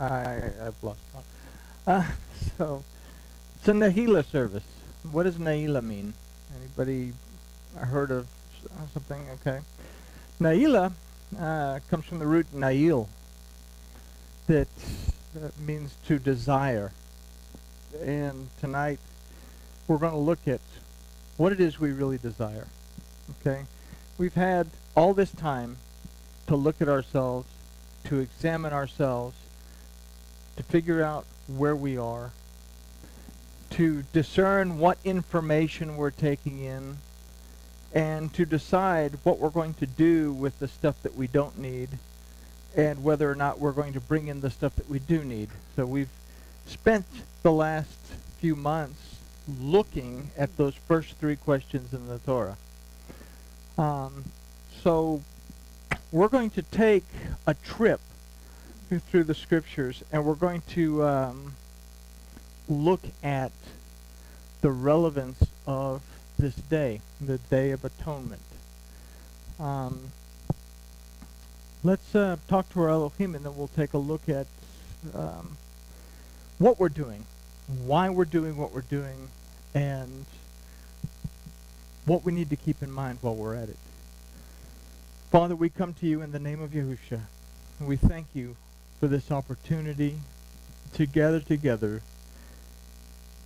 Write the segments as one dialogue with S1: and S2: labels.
S1: I've lost count. Uh, so it's a Nahila service. What does Nahila mean? Anybody heard of something? Okay. Nahila comes from the root Nail, that means to desire. And tonight we're going to look at what it is we really desire. Okay? We've had all this time to look at ourselves, to examine ourselves, to figure out where we are, to discern what information we're taking in, and to decide what we're going to do with the stuff that we don't need, and whether or not we're going to bring in the stuff that we do need. So we've spent the last few months looking at those first three questions in the Torah. So we're going to take a trip through the scriptures, and we're going to look at the relevance of this day, the Day of Atonement. Let's talk to our Elohim, and then we'll take a look at what we're doing, why we're doing what we're doing, and what we need to keep in mind while we're at it. Father, we come to you in the name of Yahusha, and we thank you for this opportunity to gather together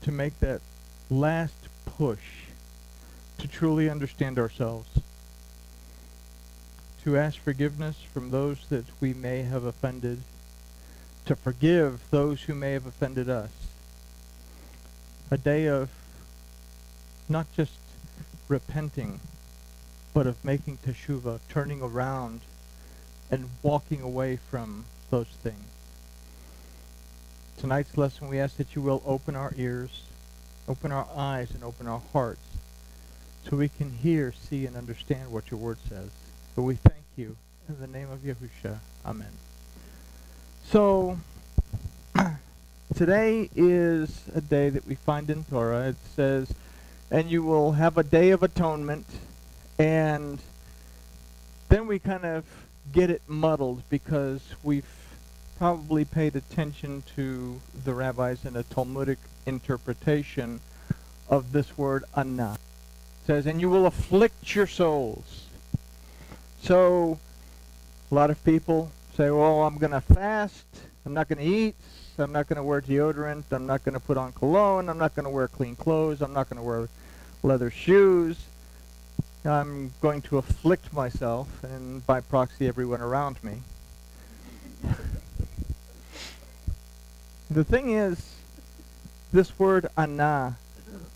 S1: to make that last push to truly understand ourselves, to ask forgiveness from those that we may have offended, to forgive those who may have offended us. A day of not just repenting, but of making teshuvah, turning around and walking away from those things. Tonight's lesson, we ask that you will open our ears, open our eyes, and open our hearts so we can hear, see, and understand what your word says. So we thank you in the name of Yahusha. Amen. So today is a day that we find in Torah. It says, and you will have a day of atonement. And then we kind of get it muddled because we've probably paid attention to the rabbis in a Talmudic interpretation of this word anah. It says, and you will afflict your souls. So a lot of people say, well, I'm going to fast, I'm not going to eat, I'm not going to wear deodorant, I'm not going to put on cologne, I'm not going to wear clean clothes, I'm not going to wear leather shoes. I'm going to afflict myself, and by proxy everyone around me. The thing is, this word anah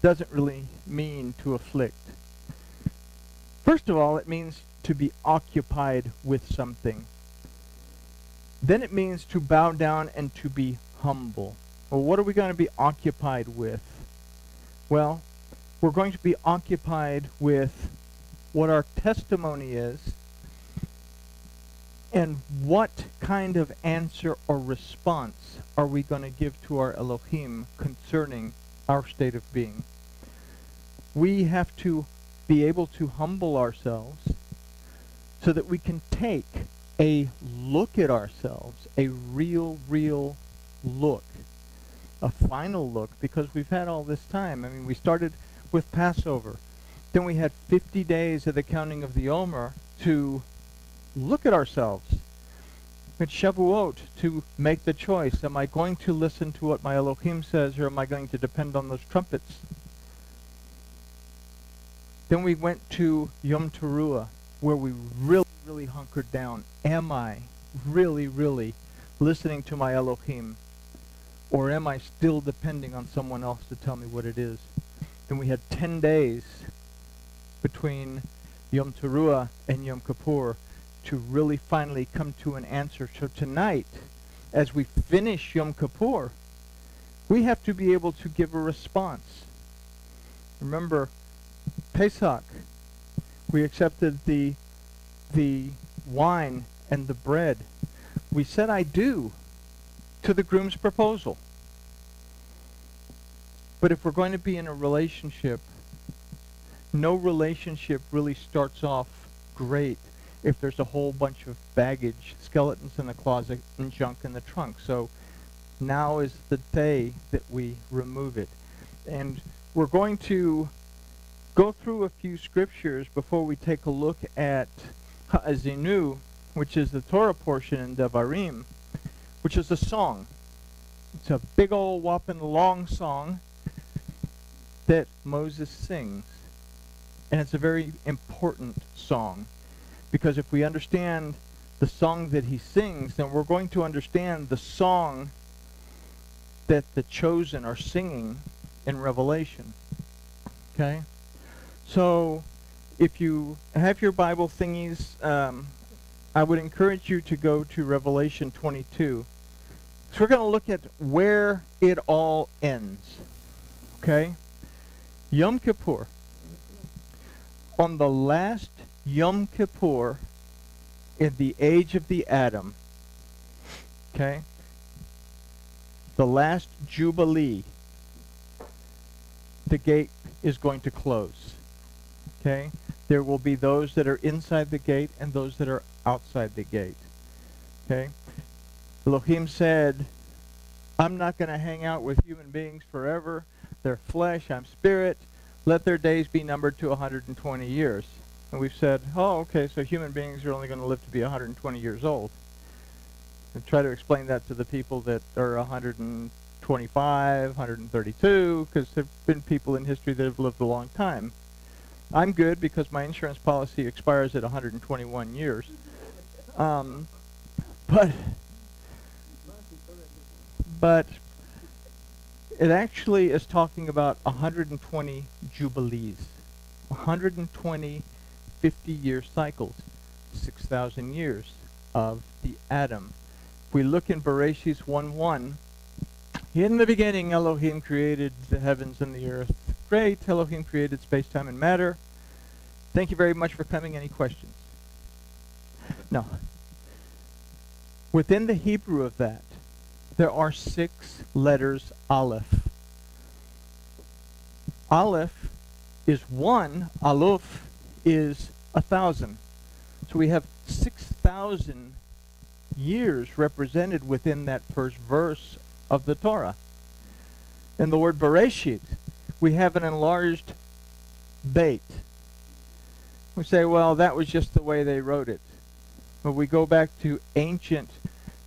S1: doesn't really mean to afflict. First of all, it means to be occupied with something. Then it means to bow down and to be humble. Well, what are we going to be occupied with? Well, we're going to be occupied with what our testimony is, and what kind of answer or response are we going to give to our Elohim concerning our state of being. We have to be able to humble ourselves so that we can take a look at ourselves, a real look, a final look, because we've had all this time. I mean, we started with Passover. Then we had 50 days of the counting of the Omer to look at ourselves. At Shavuot, to make the choice. Am I going to listen to what my Elohim says, or am I going to depend on those trumpets? Then we went to Yom Teruah, where we really hunkered down. Am I really listening to my Elohim? Or am I still depending on someone else to tell me what it is? Then we had 10 days between Yom Teruah and Yom Kippur to really finally come to an answer. So tonight, as we finish Yom Kippur, we have to be able to give a response. Remember, Pesach, we accepted the wine and the bread. We said I do to the groom's proposal. But if we're going to be in a relationship, no relationship really starts off great if there's a whole bunch of baggage, skeletons in the closet, and junk in the trunk. So now is the day that we remove it. And we're going to go through a few scriptures before we take a look at Ha'azinu, which is the Torah portion in Devarim, which is a song. It's a big old whopping long song that Moses sings. And it's a very important song, because if we understand the song that he sings, then we're going to understand the song that the chosen are singing in Revelation. Okay? So, if you have your Bible thingies, I would encourage you to go to Revelation 22. So we're going to look at where it all ends. Okay? Yom Kippur. On the last Yom Kippur in the age of the Adam, okay, the last Jubilee, the gate is going to close. Okay? There will be those that are inside the gate and those that are outside the gate. Okay? Elohim said, I'm not going to hang out with human beings forever. They're flesh, I'm spirit. Let their days be numbered to 120 years. And we've said, oh, okay, so human beings are only going to live to be 120 years old. And try to explain that to the people that are 125, 132, because there have been people in history that have lived a long time. I'm good because my insurance policy expires at 121 years. But it actually is talking about 120 jubilees, 120 50-year cycles, 6,000 years of the Adam. If we look in Bereshit 1:1, in the beginning Elohim created the heavens and the earth. Great, Elohim created space, time, and matter. Thank you very much for coming. Any questions? No. Within the Hebrew of that, there are 6 letters Aleph. Aleph is 1, Aleph is 1,000. So we have 6,000 years represented within that first verse of the Torah. In the word Bereshit, we have an enlarged Beit. We say, well, that was just the way they wrote it. But we go back to ancient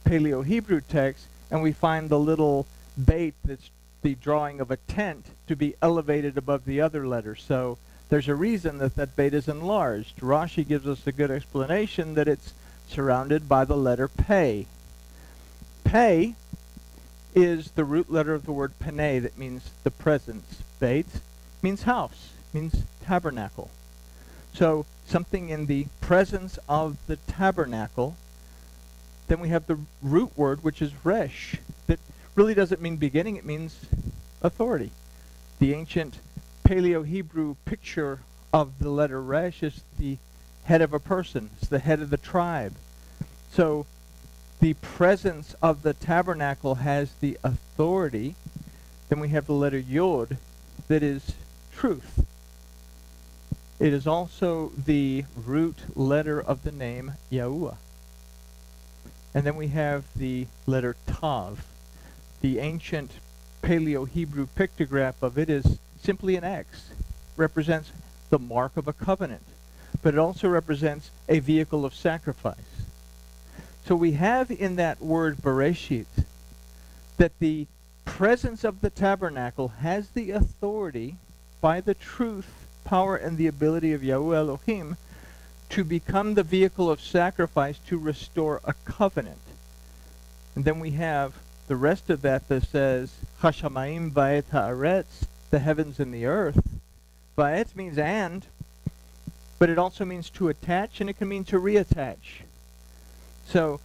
S1: Paleo-Hebrew texts, and we find the little Beit that's the drawing of a tent to be elevated above the other letters. So there's a reason that that Beit is enlarged. Rashi gives us a good explanation that it's surrounded by the letter Pei. Pei is the root letter of the word Panei, that means the presence. Beit means house, means tabernacle. So something in the presence of the tabernacle. Then we have the root word, which is resh, that really doesn't mean beginning, it means authority. The ancient Paleo-Hebrew picture of the letter resh is the head of a person. It's the head of the tribe. So the presence of the tabernacle has the authority. Then we have the letter yod, that is truth. It is also the root letter of the name Yahuwah. And then we have the letter Tav. The ancient Paleo-Hebrew pictograph of it is simply an X. Represents the mark of a covenant. But it also represents a vehicle of sacrifice. So we have in that word Bereshit that the presence of the tabernacle has the authority by the truth, power, and the ability of Yahuwah Elohim to become the vehicle of sacrifice to restore a covenant. And then we have the rest of that that says, Hashamayim va'et ha'aretz, the heavens and the earth. Va'et means and, but it also means to attach, and it can mean to reattach. So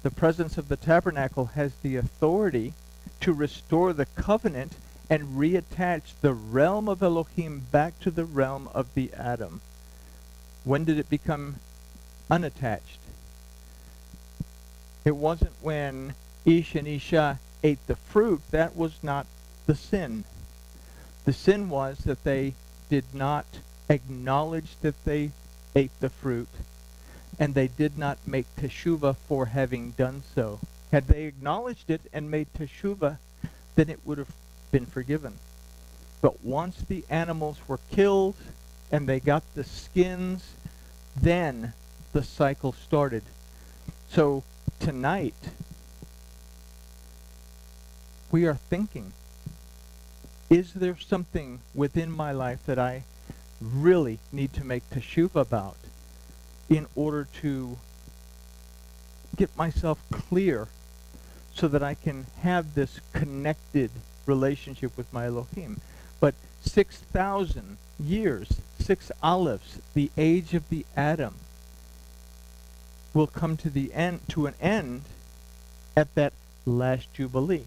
S1: the presence of the tabernacle has the authority to restore the covenant and reattach the realm of Elohim back to the realm of the Adam. When did it become unattached? It wasn't when Ish and Isha ate the fruit. That was not the sin. The sin was that they did not acknowledge that they ate the fruit. and they did not make teshuvah for having done so. Had they acknowledged it and made teshuvah, then it would have been forgiven. But once the animals were killed and they got the skins, then the cycle started. So tonight, we are thinking, is there something within my life that I really need to make teshuvah about in order to get myself clear so that I can have this connected relationship with my Elohim? But 6,000 years, 6 olives, the age of the Adam, will come to an end at that last Jubilee.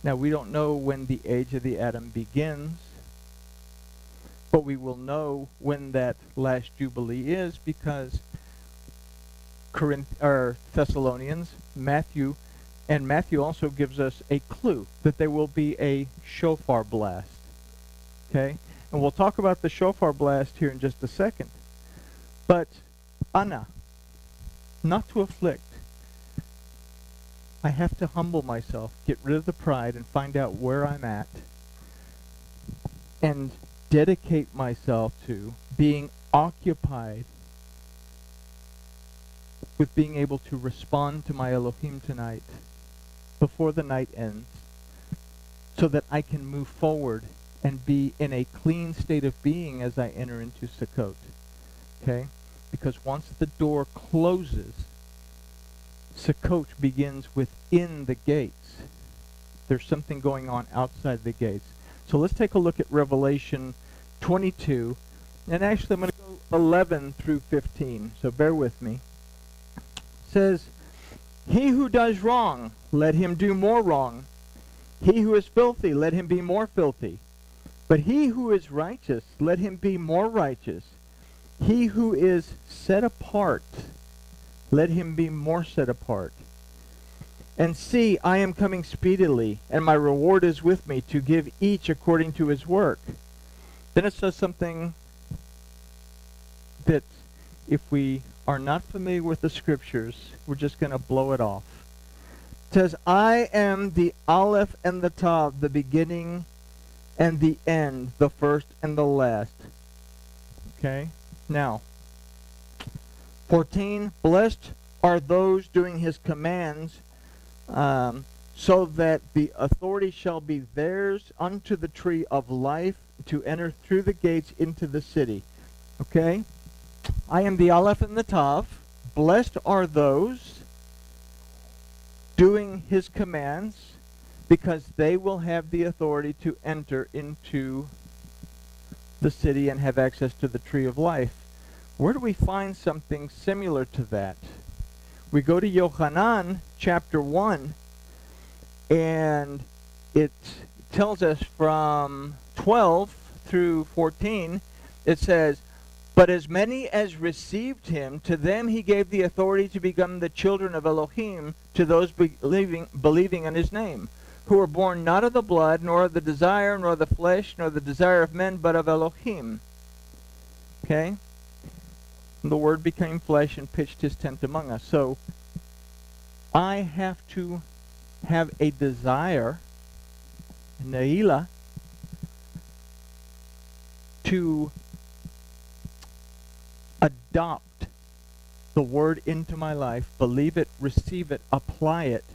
S1: Now, we don't know when the age of the Adam begins, but we will know when that last Jubilee is because Thessalonians, Matthew also gives us a clue that there will be a shofar blast. Okay? And we'll talk about the shofar blast here in just a second. But, Anna, not to afflict, I have to humble myself, get rid of the pride, and find out where I'm at, and dedicate myself to being occupied with being able to respond to my Elohim tonight, before the night ends, so that I can move forward and be in a clean state of being as I enter into Sukkot. Okay? Because once the door closes, Sukkot begins within the gates. There's something going on outside the gates. So let's take a look at Revelation 22. And actually, I'm going to go 11 through 15. So bear with me. It says, "He who does wrong, let him do more wrong. He who is filthy, let him be more filthy. But he who is righteous, let him be more righteous. He who is set apart, let him be more set apart. And see, I am coming speedily, and my reward is with me to give each according to his work." Then it says something that if we are not familiar with the scriptures, we're just going to blow it off. It says, "I am the Aleph and the Tav, the beginning and the end, the first and the last." Okay? Now, 14, "Blessed are those doing his commands, so that the authority shall be theirs unto the tree of life to enter through the gates into the city." Okay? I am the Aleph and the Tav. Blessed are those doing his commands, because they will have the authority to enter into the city and have access to the tree of life. Where do we find something similar to that? We go to Yohanan chapter 1, and it tells us from 12 through 14, it says, "But as many as received him, to them he gave the authority to become the children of Elohim, to those believing in his name, who were born not of the blood, nor of the desire, nor of the flesh, nor the desire of men, but of Elohim." Okay? The Word became flesh and pitched his tent among us. So, I have to have a desire, Ne'ilah, to adopt the Word into my life, believe it, receive it, apply it,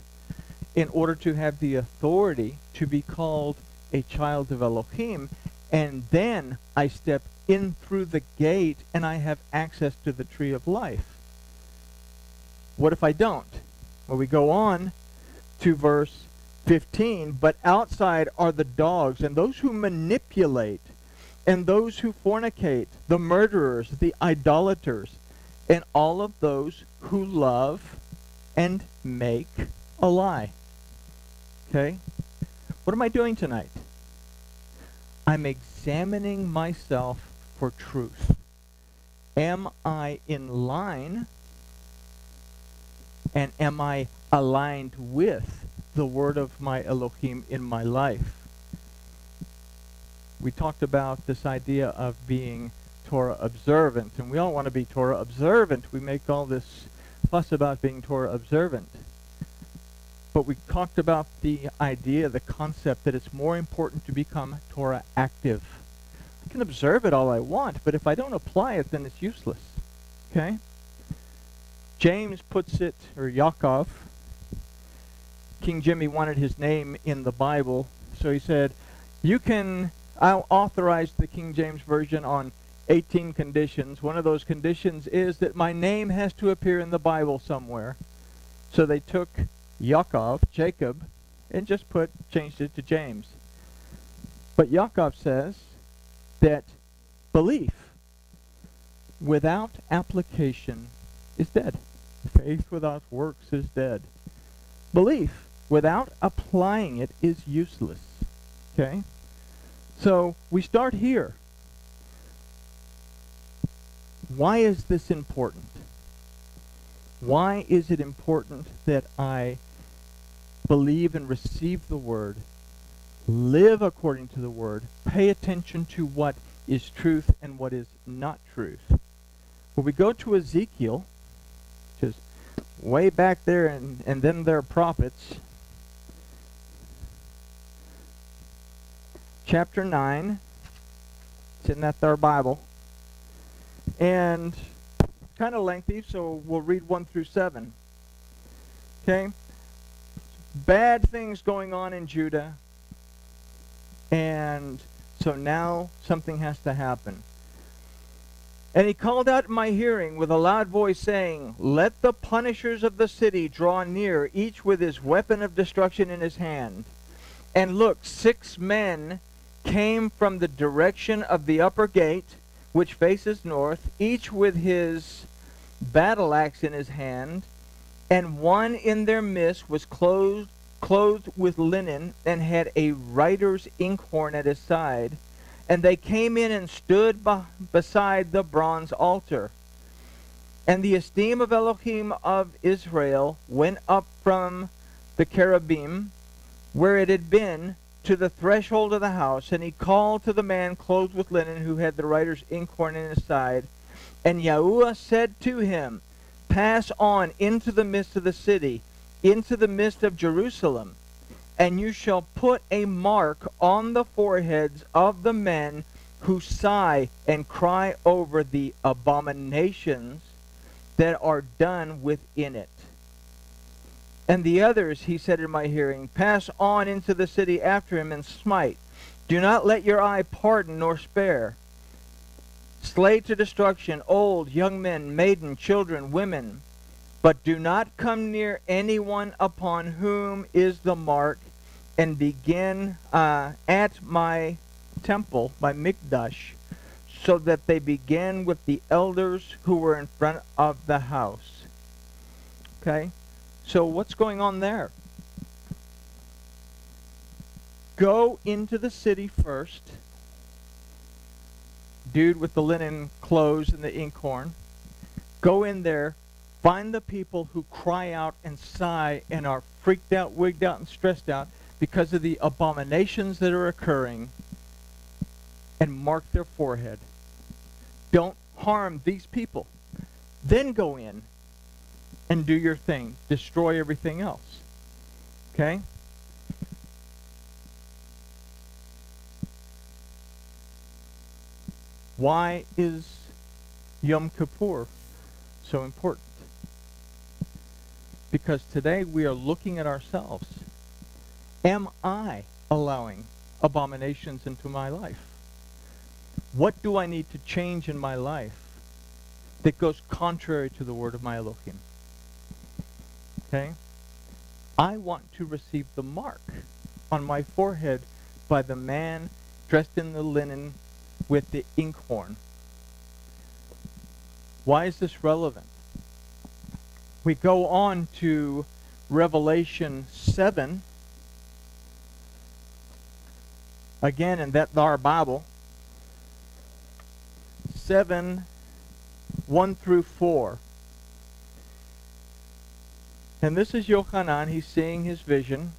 S1: in order to have the authority to be called a child of Elohim. And then I step in through the gate and I have access to the tree of life. What if I don't? Well, we go on to verse 15. "But outside are the dogs, and those who manipulate, and those who fornicate, the murderers, the idolaters, and all of those who love and make a lie." Okay? What am I doing tonight? I'm examining myself for truth. Am I in line? And am I aligned with the word of my Elohim in my life? We talked about this idea of being Torah observant. And we all want to be Torah observant. We make all this fuss about being Torah observant. But we talked about the idea, the concept, that it's more important to become Torah active. I can observe it all I want, but if I don't apply it, then it's useless. Okay? James puts it, or Yaakov, King Jimmy wanted his name in the Bible, so he said, I'll authorize the King James Version on 18 conditions. One of those conditions is that my name has to appear in the Bible somewhere. So they took Yaakov, Jacob, and just changed it to James. But Yaakov says that belief without application is dead. Faith without works is dead. Belief without applying it is useless. Okay? So we start here. Why is this important? Why is it important that I believe and receive the Word, live according to the Word, pay attention to what is truth and what is not truth? When we go to Ezekiel, which is way back there, and then there are prophets, chapter 9, it's in our Bible, and kind of lengthy, so we'll read 1 through 7. Okay? Bad things going on in Judah, and so now something has to happen. And he called out in my hearing with a loud voice, saying, Let the punishers of the city draw near, each with his weapon of destruction in his hand. And look, 6 men came from the direction of the upper gate, which faces north, each with his battle axe in his hand, and one in their midst was clothed with linen, and had a writer's inkhorn at his side. And they came in and stood beside the bronze altar. And the esteem of Elohim of Israel went up from the cherubim, where it had been, to the threshold of the house. And he called to the man clothed with linen, who had the writer's inkhorn in his side. And Yahuwah said to him, Pass on into the midst of the city, into the midst of Jerusalem, and you shall put a mark on the foreheads of the men who sigh and cry over the abominations that are done within it. And the others, he said in my hearing, Pass on into the city after him and smite. Do not let your eye pardon nor spare. Slay to destruction old, young men, maiden, children, women. But do not come near anyone upon whom is the mark, and begin at my temple, my mikdash, so that they begin with the elders who were in front of the house. Okay? So what's going on there? Go into the city first. Dude with the linen clothes and the inkhorn. Go in there. Find the people who cry out and sigh and are freaked out, wigged out, and stressed out because of the abominations that are occurring, and mark their forehead. Don't harm these people. Then go in and do your thing. Destroy everything else. Okay? Why is Yom Kippur so important? Because today we are looking at ourselves. Am I allowing abominations into my life? What do I need to change in my life that goes contrary to the word of my Elohim? Okay? I want to receive the mark on my forehead by the man dressed in the linen with the inkhorn. Why is this relevant? We go on to Revelation 7. Again, in our Bible. 7, 1 through 4. And this is Yochanan. He's seeing his vision.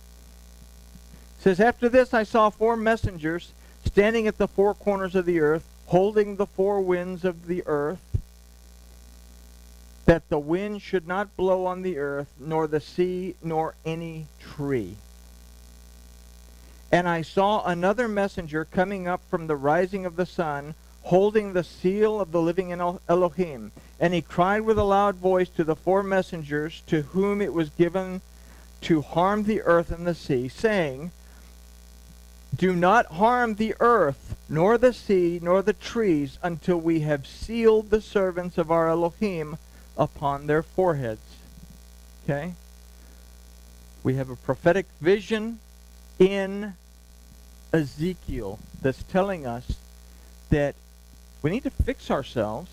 S1: It says, After this I saw 4 messengers standing at the 4 corners of the earth, holding the four winds of the earth, that the wind should not blow on the earth, nor the sea, nor any tree. And I saw another messenger coming up from the rising of the sun, holding the seal of the living Elohim. And he cried with a loud voice to the four messengers to whom it was given to harm the earth and the sea, saying, do not harm the earth, nor the sea, nor the trees, until we have sealed the servants of our Elohim upon their foreheads. Okay? We have a prophetic vision in Ezekiel that's telling us that we need to fix ourselves.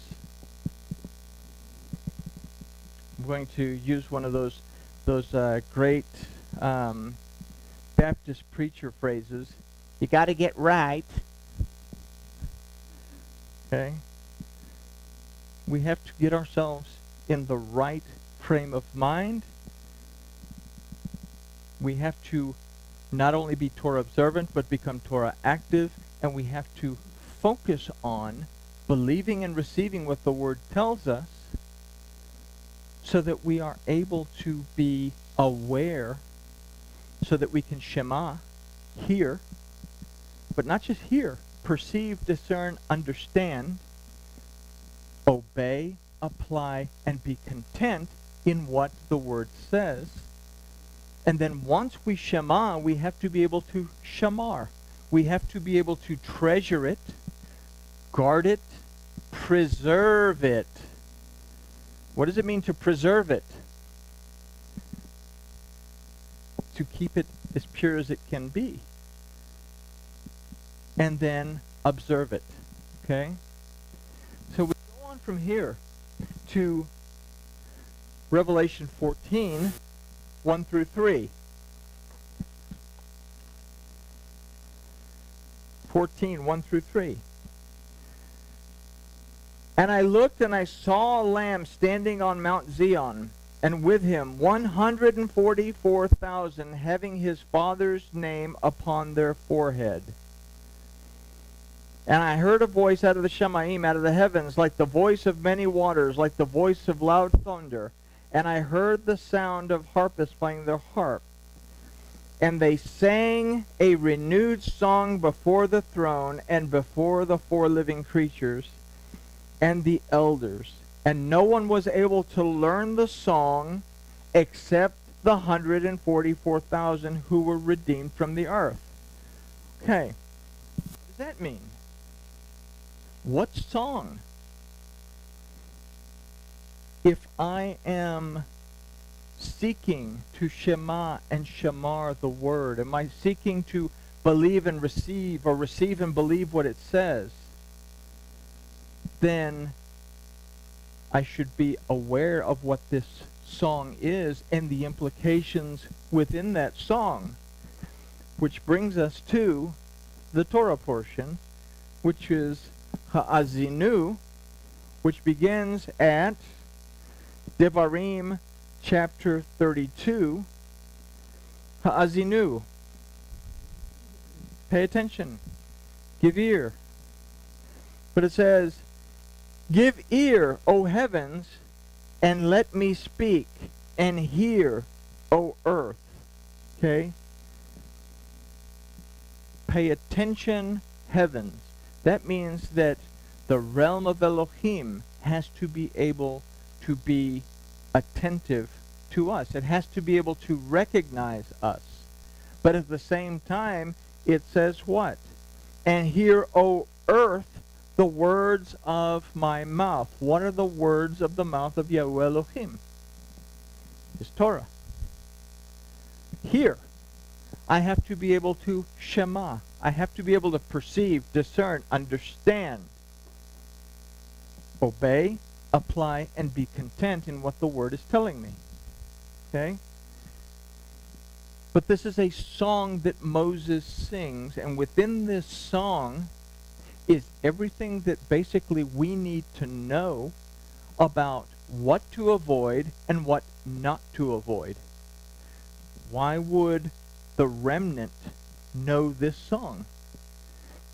S1: I'm going to use one of those great Baptist preacher phrases. You got to get right. Okay? We have to get ourselves in the right frame of mind. We have to not only be Torah observant, but become Torah active, and we have to focus on believing and receiving what the Word tells us so that we are able to be aware, so that we can Shema, hear, but not just hear, perceive, discern, understand, obey, apply, and be content in what the Word says. And then once we Shema, we have to be able to Shamar. We have to be able to treasure it, guard it, preserve it. What does it mean to preserve it? To keep it as pure as it can be. And then observe it. Okay? So we go on from here to Revelation 14, 1 through 3. 14, 1 through 3. And I looked, and I saw a lamb standing on Mount Zion, and with him 144,000, having his Father's name upon their forehead. And I heard a voice out of the Shemaim, out of the heavens, like the voice of many waters, like the voice of loud thunder. And I heard the sound of harpists playing their harp. And they sang a renewed song before the throne and before the four living creatures and the elders. And no one was able to learn the song except the 144,000 who were redeemed from the earth. Okay. What does that mean? What song? If I am seeking to Shema and Shamar the Word, am I seeking to believe and receive, or receive and believe what it says, then I should be aware of what this song is and the implications within that song. Which brings us to the Torah portion, which is Ha'azinu, which begins at Devarim chapter 32. Ha'azinu. Pay attention. Give ear. But it says, give ear, O heavens, and let me speak, and hear, O earth. Okay? Pay attention, heavens. That means that the realm of Elohim has to be able to be attentive to us. It has to be able to recognize us. But at the same time, it says what? And hear, O earth, the words of my mouth. What are the words of the mouth of Yahweh Elohim? It's Torah. Here, I have to be able to Shema. I have to be able to perceive, discern, understand, obey, apply, and be content in what the Word is telling me. Okay? But this is a song that Moses sings, and within this song is everything that basically we need to know about what to avoid and what not to avoid. Why would the remnant know this song?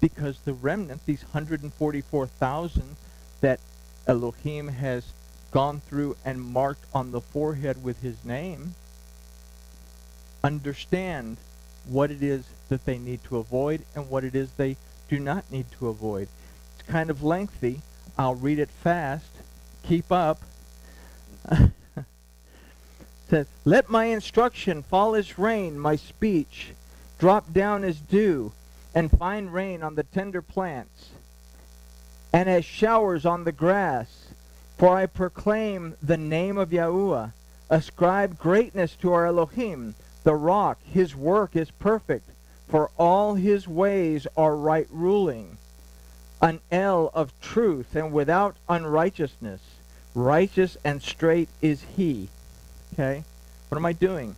S1: because the remnant, these 144,000 that Elohim has gone through and marked on the forehead with his name, understand what it is that they need to avoid and what it is they do not need to avoid. It's kind of lengthy. I'll read it fast. Keep up. It says, let my instruction fall as rain, my speech drop down as dew, and fine rain on the tender plants, and as showers on the grass. For I proclaim the name of Yahuwah. Ascribe greatness to our Elohim, the rock. His work is perfect, for all his ways are right ruling. An El of truth and without unrighteousness. Righteous and straight is he. Okay? What am I doing?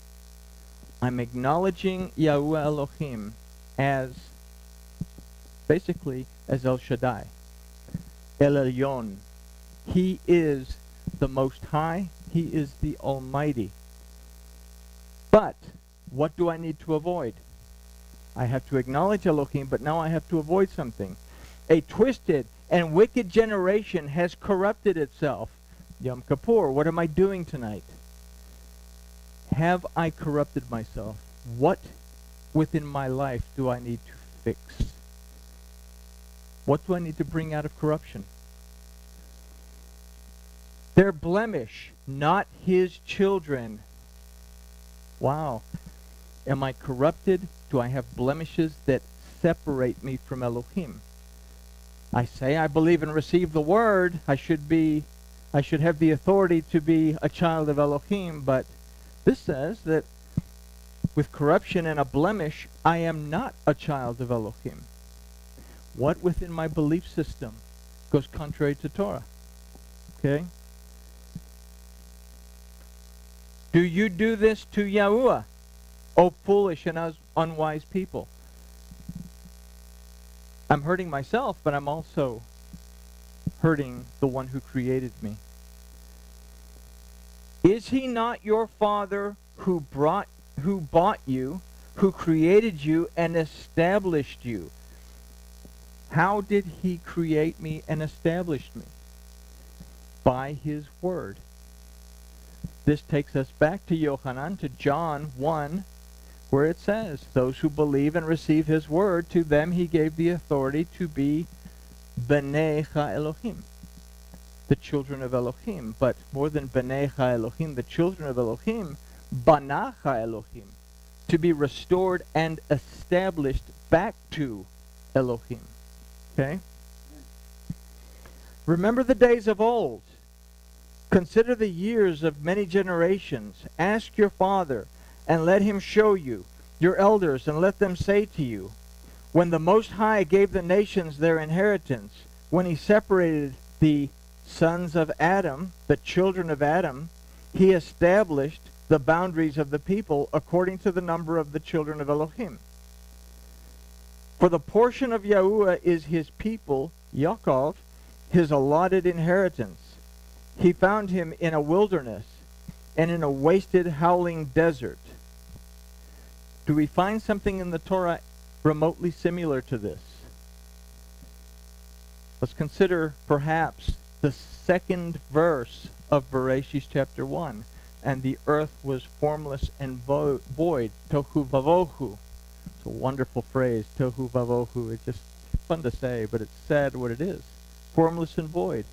S1: I'm acknowledging Yahuwah Elohim as, basically, as El Shaddai. El Elyon. He is the Most High. He is the Almighty. But what do I need to avoid? I have to acknowledge Elohim, but now I have to avoid something. A twisted and wicked generation has corrupted itself. Yom Kippur, what am I doing tonight? Have I corrupted myself? What within my life do I need to fix? What do I need to bring out of corruption? Their blemish, not his children. Wow. Am I corrupted? Do I have blemishes that separate me from Elohim? I say I believe and receive the word. I should have the authority to be a child of Elohim, but this says that with corruption and a blemish, I am not a child of Elohim. What within my belief system goes contrary to Torah? Okay? Do you do this to Yahuwah, O foolish and unwise people? I'm hurting myself, but I'm also hurting the one who created me. Is he not your father who bought you, who created you and established you? How did he create me and establish me? By his word. This takes us back to Yohanan, to John 1, where it says, those who believe and receive his word, to them he gave the authority to be Bnei HaElohim, the children of Elohim. But more than Bnei HaElohim, the children of Elohim, Bana HaElohim, to be restored and established back to Elohim. Okay? Remember the days of old. Consider the years of many generations. Ask your father, and let him show you, your elders, and let them say to you, when the Most High gave the nations their inheritance, when he separated the sons of Adam, the children of Adam, he established the boundaries of the people according to the number of the children of Elohim. For the portion of Yahuwah is his people, Yaakov, his allotted inheritance. He found him in a wilderness and in a wasted, howling desert. Do we find something in the Torah remotely similar to this? Let's consider perhaps the second verse of Bereshit chapter 1. And the earth was formless and void. Tohu vavohu. It's a wonderful phrase, tohu vavohu. It's just fun to say, but it's sad what it is. Formless and void.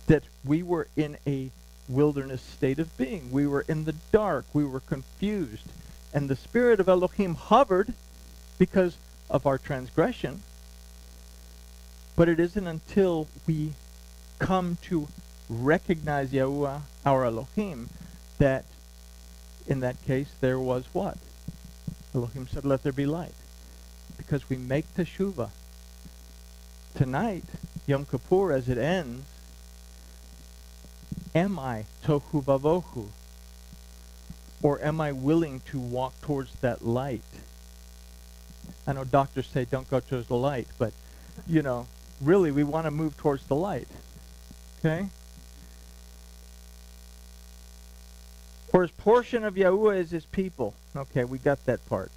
S1: That we were in a wilderness state of being. We were in the dark. We were confused. And the Spirit of Elohim hovered because of our transgression. But it isn't until we come to recognize Yahuwah, our Elohim, that in that case there was what? Elohim said, let there be light. Because we make teshuvah. Tonight, Yom Kippur, as it ends, am I tohu vavohu? Or am I willing to walk towards that light? I know doctors say don't go towards the light, but, you know, really we want to move towards the light. Okay? For his portion of Yahuwah is his people. Okay, we got that part.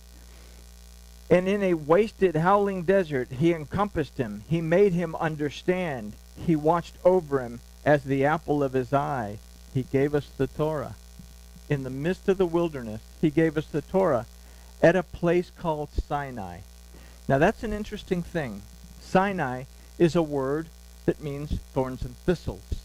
S1: And in a wasted, howling desert, he encompassed him. He made him understand. He watched over him as the apple of his eye. He gave us the Torah. In the midst of the wilderness, he gave us the Torah at a place called Sinai. Now that's an interesting thing. Sinai is a word that means thorns and thistles.